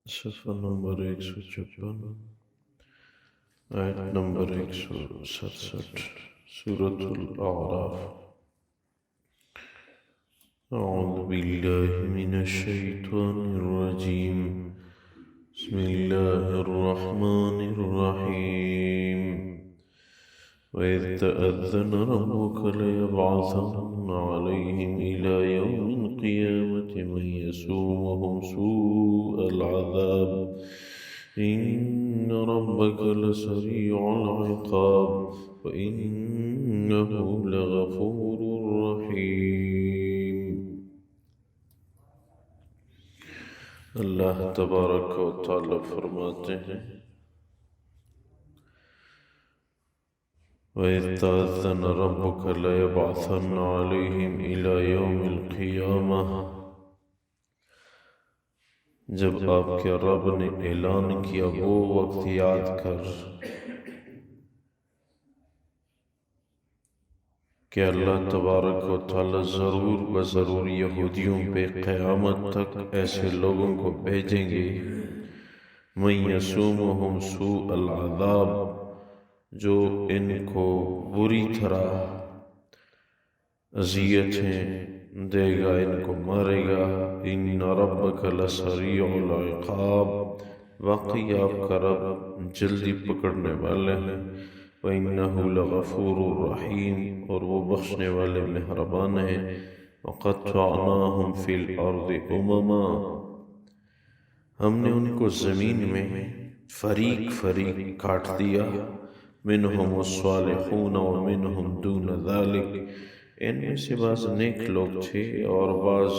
صفحہ نمبر 156، آیت نمبر 167، سورة الأعراف۔ اعوذ باللہ من الشیطان الرجیم، بسم اللہ الرحمن الرحیم۔ وَإِذْ تَأَذَّنَ رَبُّكَ لَيَبْعَثَنَّ عَلَيْهِمْ إِلَى يَوْمِ الْقِيَامَةِ مَن يَسُومُهُمْ سُوءَ الْعَذَابِ إِنَّ رَبَّكَ لَسَرِيعُ الْعِقَابِ وَإِنَّهُ لَغَفُورٌ رَحِيمٌ۔ اللہ تبارک و تعالی فرماتے ہیں، وَإِذْ تَأَذَّنَ رَبُّكَ لَيَبْعَثَنَّ عَلَيْهِمْ إِلَى يَوْمِ الْقِيَامَةِ، جب آپ کے رب نے اعلان کیا وہ وقت یاد کر کہ اللہ تبارک و تعالی ضرور بضرور یہودیوں پہ قیامت تک ایسے لوگوں کو بھیجیں گے، مَن یَسُومُہُم سُوءَ الْعَذَابِ، جو ان کو بری طرح اذیتیں دے گا، ان کو مارے گا۔ ان ربک لسریع العقاب، واقعی آپ کا رب جلدی پکڑنے والے ہیں۔ وَإِنَّهُ لَغَفُورٌ رَحِيمٌ، اور وہ بخشنے والے مہربان ہیں۔ وَقَطَّعْنَاهُمْ فِي الْأَرْضِ أُمَمًا، ہم نے ان کو زمین میں فریق فریق کاٹ دیا، منہم الصالحون ومنہم دون ذلک، ان میں سے بعض نیک لوگ تھے اور بعض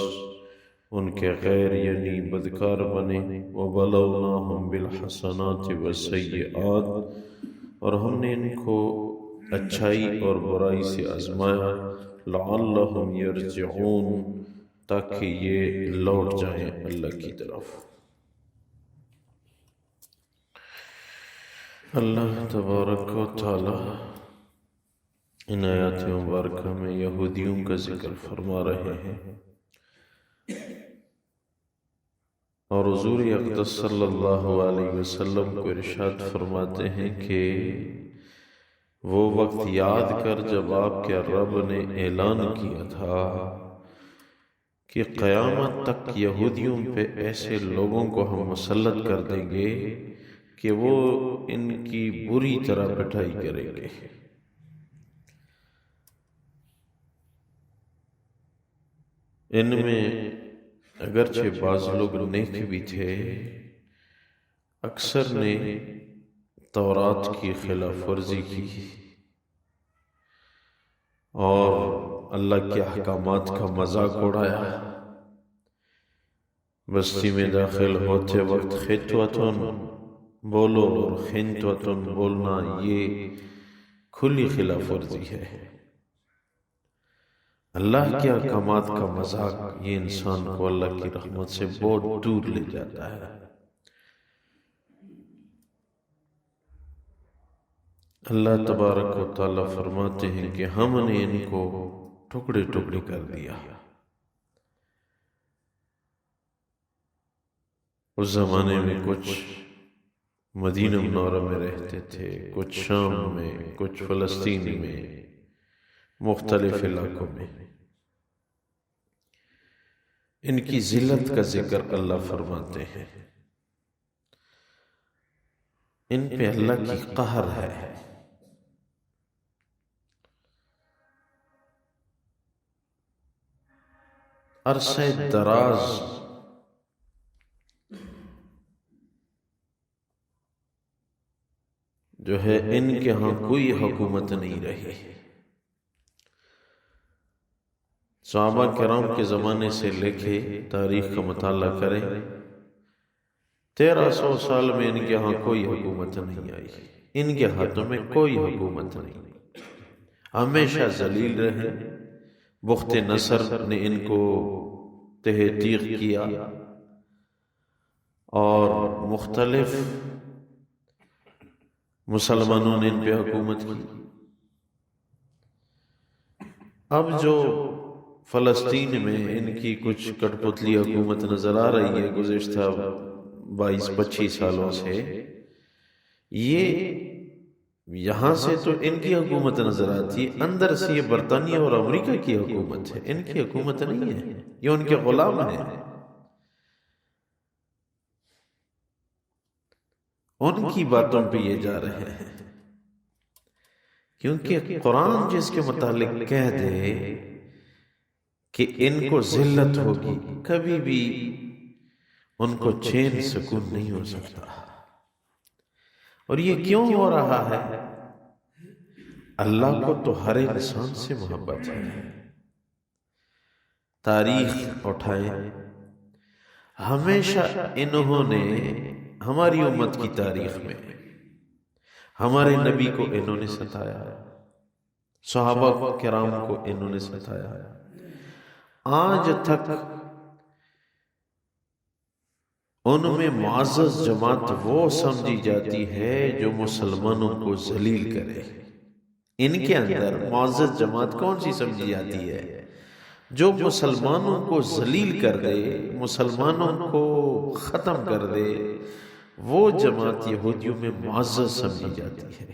ان کے غیر یعنی بدکار بنے۔ وَبَلَوْنَاهُمْ بِالْحَسَنَاتِ وَالسَّيِّئَاتِ، اور ہم نے ان کو اچھائی اور برائی سے آزمایا، لَعَلَّهُمْ يَرْجِعُونَ، تاکہ یہ لوٹ جائیں اللہ کی طرف۔ اللہ تبارک و تعالی ان آیات مبارکہ میں یہودیوں کا ذکر فرما رہے ہیں، اور حضور اقدس صلی اللہ علیہ وسلم کو ارشاد فرماتے ہیں کہ وہ وقت یاد کر جب آپ کے رب نے اعلان کیا تھا کہ قیامت تک یہودیوں پہ ایسے لوگوں کو ہم مسلط کر دیں گے کہ وہ ان کی بری طرح پٹائی کریں گے۔ ان میں اگرچہ بعض لوگ نیک بھی تھے، اکثر نے تورات کی خلاف ورزی کی اور اللہ کے احکامات کا مذاق اڑایا۔ بستی میں داخل ہوتے وقت خطوتن بولو اور خنتوتن بولنا، یہ کھلی خلاف ورزی ہے۔ اللہ کے احکامات کا مذاق یہ انسان کو اللہ کی رحمت سے بہت دور لے جاتا ہے۔ اللہ تبارک و تعالی فرماتے ہیں کہ ہم نے ان کو ٹکڑے ٹکڑے کر دیا۔ اس زمانے میں کچھ مدینہ منورہ میں رہتے تھے، کچھ شام میں، کچھ فلسطین میں، مختلف علاقوں میں۔ ان کی ذلت کا ذکر اللہ فرماتے ہیں، ان پہ اللہ کی قہر ہے۔ عرصہ دراز جو ہے ان کے ہاں کوئی حکومت نہیں رہی۔ صحابہ کرام کے زمانے سے لے کے تاریخ کا مطالعہ کریں، 1300 سال میں ان کے ہاں کوئی حکومت نہیں آئی، ان کے ہاتھوں میں کوئی حکومت نہیں، ہمیشہ ذلیل رہے۔ بخت نصر نے ان کو تہ تیغ کیا اور مختلف مسلمانوں نے ان پہ حکومت کی۔ اب جو فلسطین میں ان کی کچھ کٹ پتلی حکومت نظر آ رہی ہے گزشتہ 22-25 سالوں سے، یہ یہاں سے تو ان کی حکومت نظر آتی ہے، اندر سے یہ برطانیہ اور امریکہ کی حکومت ہے، ان کی حکومت نہیں ہے، یہ ان کے غلام ہیں، ان کی باتوں پہ یہ جا رہے ہیں، کیونکہ قرآن جس کے متعلق کہہ دے کہ ان کو ذلت ہوگی، کبھی بھی ان کو چین سکون نہیں ہو سکتا۔ اور یہ کیوں ہو رہا ہے؟ اللہ کو تو ہر انسان سے محبت ہے۔ تاریخ اٹھائیں، ہمیشہ انہوں نے ہماری امت کی تاریخ میں ہمارے نبی کو انہوں نے ستایا، صحابہ کرام کو انہوں نے ستایا، آج تک ان میں معزز جماعت وہ سمجھی جاتی ہے جو مسلمانوں کو ذلیل کرے۔ ان کے اندر معزز جماعت کون سی سمجھی جاتی ہے؟ جو مسلمانوں کو ذلیل کر دے، مسلمانوں کو ختم کر دے، وہ جماعت یہودیوں میں معزز سمجھی جاتی ہے۔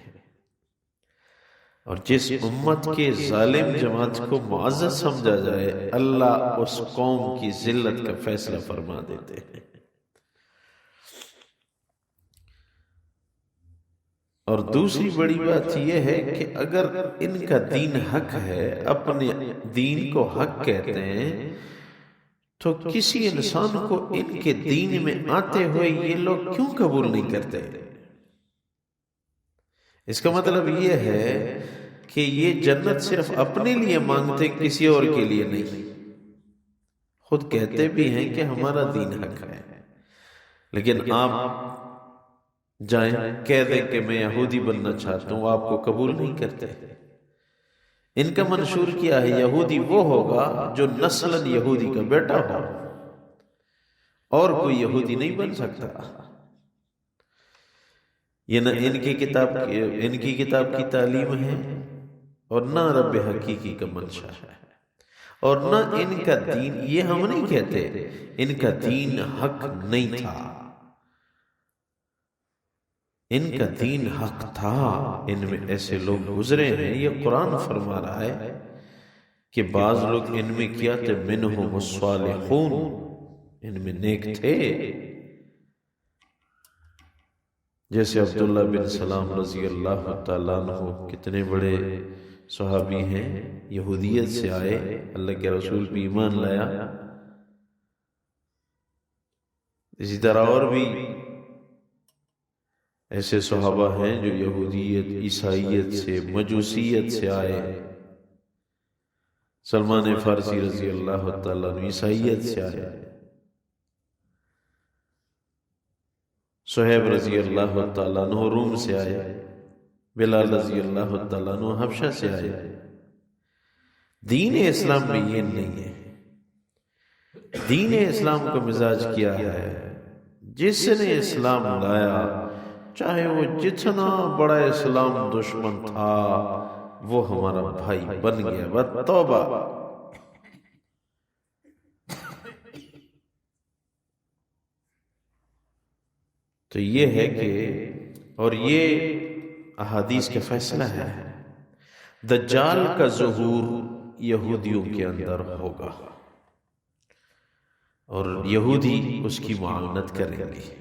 اور جس امت کے ظالم جماعت کو معزز سمجھا جائے، اللہ اس قوم کی ذلت کا فیصلہ فرما دیتے ہیں۔ اور دوسری بڑی بات یہ ہے کہ اگر ان کا دین حق ہے، اپنے دین کو حق کہتے ہیں، تو کسی انسان کو ان کے دین میں آتے ہوئے یہ لوگ کیوں قبول نہیں کرتے؟ اس کا مطلب یہ ہے کہ یہ جنت صرف اپنے لیے مانگتے، کسی اور کے لیے نہیں۔ خود کہتے بھی ہیں کہ ہمارا دین حق ہے، لیکن آپ جائیں کہہ دیں کہ میں یہودی بننا چاہتا ہوں، آپ کو قبول نہیں کرتے۔ ان کا منشور کیا ہے؟ یہودی وہ ہوگا جو نسلاً یہودی کا بیٹا ہو، اور کوئی یہودی نہیں بن سکتا۔ یہ نہ ان کی کتاب کی تعلیم ہے، اور نہ رب حقیقی کا منشا ہے، اور نہ ان کا دین۔ یہ ہم نہیں کہتے ان کا دین حق نہیں تھا، ان کا دین حق تھا، ان میں ایسے لوگ گزرے ہیں۔ یہ قرآن فرما رہا ہے کہ بعض لوگ ان میں کیا تھے، منہم الصالحون، ان میں نیک تھے، جیسے عبداللہ بن سلام رضی اللہ تعالیٰ عنہ، کتنے بڑے صحابی ہیں، یہودیت سے آئے، اللہ کے رسول بھی ایمان لایا۔ اسی طرح اور بھی ایسے صحابہ ہیں جو یہودیت، عیسائیت سے، مجوسیت سے آئے۔ سلمان فارسی رضی اللہ تعالیٰ عنہ عیسائیت سے آئے، صہیب رضی اللہ تعالیٰ عنہ روم سے آئے، بلال رضی اللہ تعالیٰ عنہ حبشہ سے آئے۔ دین اسلام میں یہ نہیں ہے۔ دین اسلام کا مزاج کیا ہے؟ جس نے اسلام لایا، چاہے وہ جتنا بڑا اسلام دشمن تھا، وہ ہمارا بھائی بن گیا۔ توبہ! تو یہ ہے کہ، اور یہ احادیث کا فیصلہ ہے، دجال کا ظہور یہودیوں کے اندر ہوگا، اور یہودی اس کی معاونت کریں گے،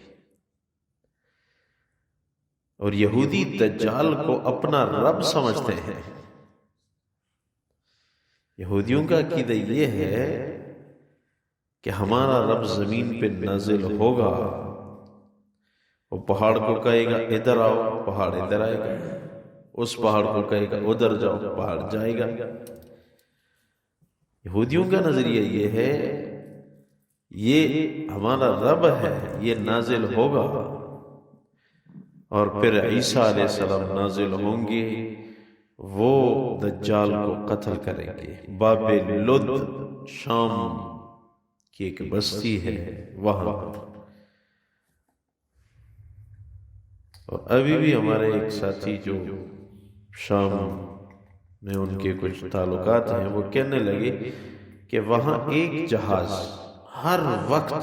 اور یہودی دجال کو اپنا رب سمجھتے ہیں۔ یہودیوں کا عقیدہ یہ ہے کہ ہمارا رب زمین پہ نازل ہوگا، وہ پہاڑ کو کہے گا ادھر آؤ، پہاڑ ادھر آئے گا، اس پہاڑ کو کہے گا ادھر جاؤ، پہاڑ جائے گا۔ یہودیوں کا نظریہ یہ ہے، یہ ہمارا رب ہے، یہ نازل ہوگا، اور پھر عیسیٰ علیہ السلام نازل ہوں گے، وہ دجال کو قتل کریں گے۔ باب لد، شام کی ایک بستی ہے وہاں، اور ابھی بھی ہمارے ایک ساتھی جو شام میں ان کے کچھ تعلقات ہیں، وہ کہنے لگے کہ وہاں ایک جہاز ہر وقت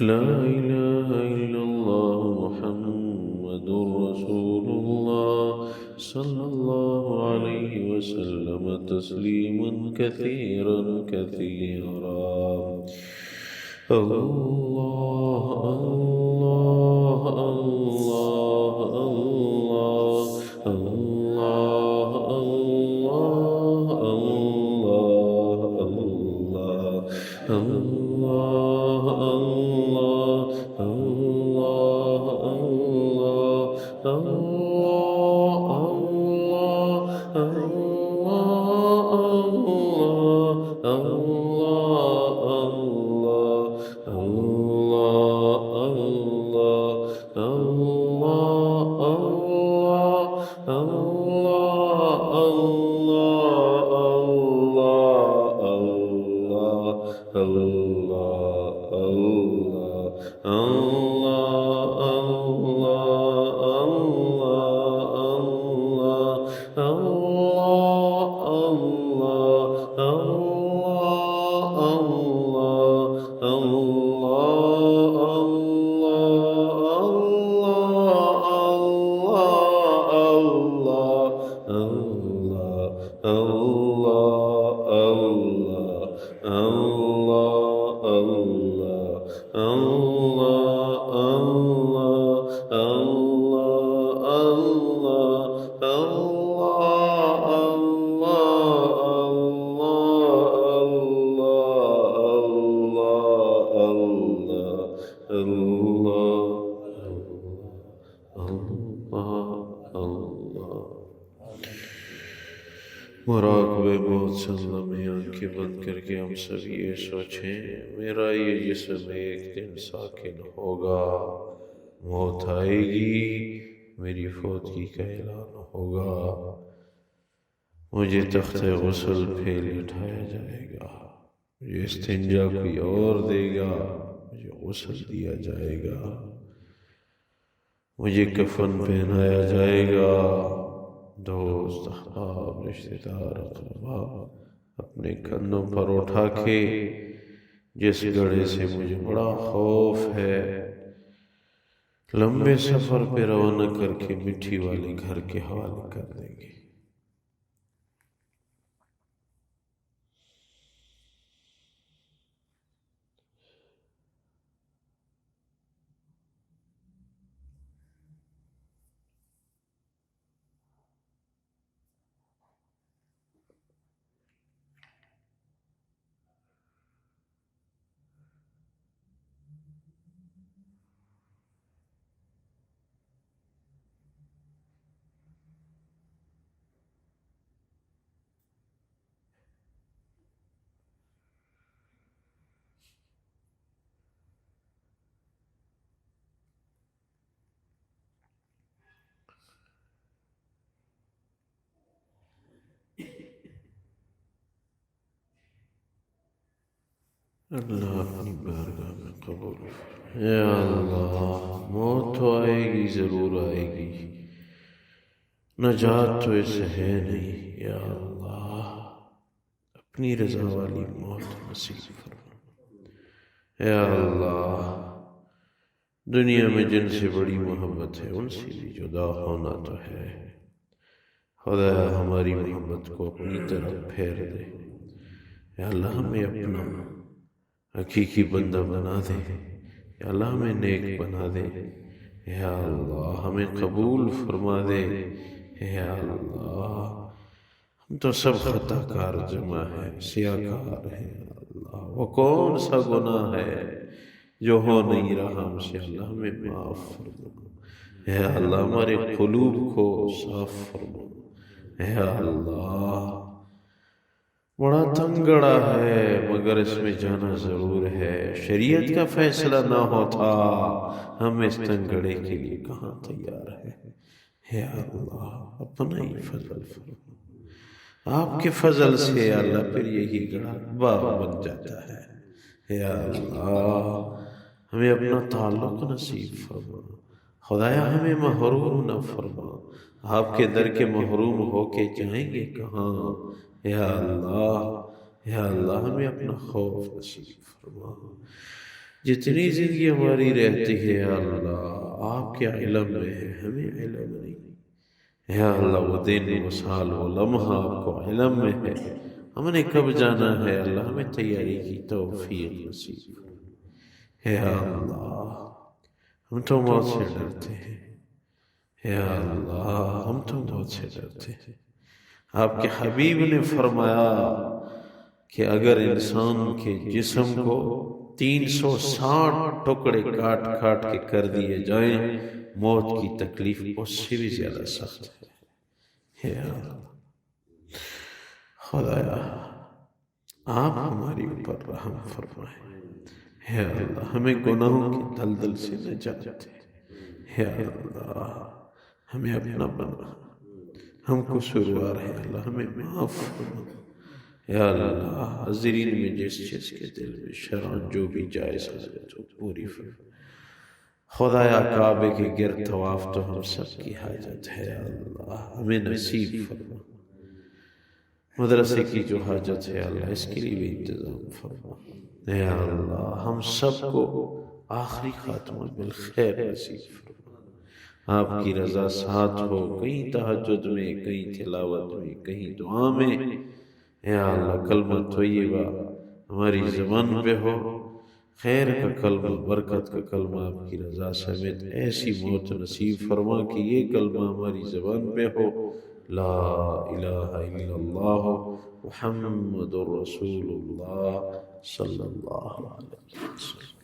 لا إله إلا الله محمد رسول الله صلى الله عليه وسلم تسليما كثيرا كثيرا. الله الله الله الله الله الله الله الله الله الله الله مراقبے بہت سے اللہ میں آنکھیں بند کر کے ہم سب یہ سوچیں میرا یہ جسم ایک دن ساکن ہوگا، موت آئے گی، میری فوتگی کا اعلان ہوگا، مجھے تخت غسل پہ لٹایا جائے گا، مجھے استنجا کوئی اور دے گا، مجھے غسل دیا جائے گا، مجھے کفن پہنایا جائے گا، دوست احباب رشتہ دار اقربا اپنے کندھوں پر اٹھا کے جس گڑھے سے مجھے بڑا خوف ہے لمبے سفر پہ روانہ کر کے مٹی والے گھر کے حوالے کر دیں گے۔ اللہ اپنی بارگاہ میں قبول فرمائے۔ یا اللہ، موت تو آئے گی، ضرور آئے گی، نجات تو اسے ہے نہیں، یا اللہ اپنی رضا والی موت نصیب فرما۔ یا اللہ دنیا میں جن سے بڑی محبت ہے ان سے بھی جدا ہونا تو ہے، خدا ہماری محبت کو اپنی طرف پھیر دے۔ یا اللہ ہمیں اپنا حقیقی بندہ بنا دے، یا اللہ ہمیں نیک بنا دے، یا اللہ ہمیں قبول فرما دے، یا اللہ ہم تو سب خطا کار جمع ہے، سیاکار ہیں، اللہ وہ کون سا گناہ ہے جو ہو نہیں رہا ہم سے، اللہ ہمیں معاف فرما، یا اللہ ہمارے قلوب کو صاف فرما، یا اللہ بڑا تنگڑا ہے مگر اس میں جانا ضرور ہے، شریعت کا فیصلہ نہ ہوتا ہم اس تنگڑے کے لیے کہاں تیار ہے، یا اللہ اپنا ہی فضل فرما، آپ کے فضل سے یا اللہ پھر یہی گڑھا باغ بن جاتا ہے، یا اللہ ہمیں اپنا تعلق نصیب فرما، خدایا ہمیں محروم نہ فرما، آپ کے در کے محروم ہو کے جائیں گے کہاں، یا اللہ ہمیں اپنا خوف نصیب فرما، جتنی زندگی ہماری رہتی ہے یا اللہ آپ کے علم میں ہے، ہمیں علم نہیں، یا اللہ وہ دن وہ سال وہ لمحہ آپ کو علم میں ہے، ہم نے کب جانا ہے اللہ ہمیں تیاری کی توفیق نصیب ہے۔ یا اللہ ہم تو موت سے ڈرتے ہیں، یا اللہ ہم تو موت سے ڈرتے ہیں۔ آپ کے حبیب نے فرمایا کہ اگر انسان کے جسم کو 360 ٹکڑے کاٹ کاٹ کے کر دیے جائیں، موت کی تکلیف اس سے بھی زیادہ سخت ہے۔ یا اللہ خدایا آپ ہماری اوپر رحم فرمائیں، یا اللہ ہمیں گناہوں کی دلدل سے نجات دے، یا اللہ ہمیں اپنا بنا، ہم قصوروار ہیں اللہ ہمیں معاف فرما، یا اللہ حاضرین میں جس چیز کے دل میں شرعاً جو بھی جائز حاجت ہو پوری فرما۔ خدایا کعبے کے گرد طواف تو ہم سب کی حاجت ہے، یا اللہ ہمیں نصیب فرما۔ مدرسے کی جو حاجت ہے اللہ اس کے لیے بھی انتظام فرما، یا اللہ ہم سب کو آخری خاتمہ بالخیر نصیب فرما۔ آپ کی رضا ساتھ ہو، کہیں تہجد میں، کہیں تلاوت میں، کہیں دعا میں، یا اللہ کلمہ طیبہ ہماری زبان پہ ہو، خیر کا کلمہ، برکت کا کلمہ، آپ کی رضا سمیت ایسی موت نصیب فرما کہ یہ کلمہ ہماری زبان پہ ہو، لا الہ الا اللہ محمد رسول اللہ صلی اللہ علیہ وسلم۔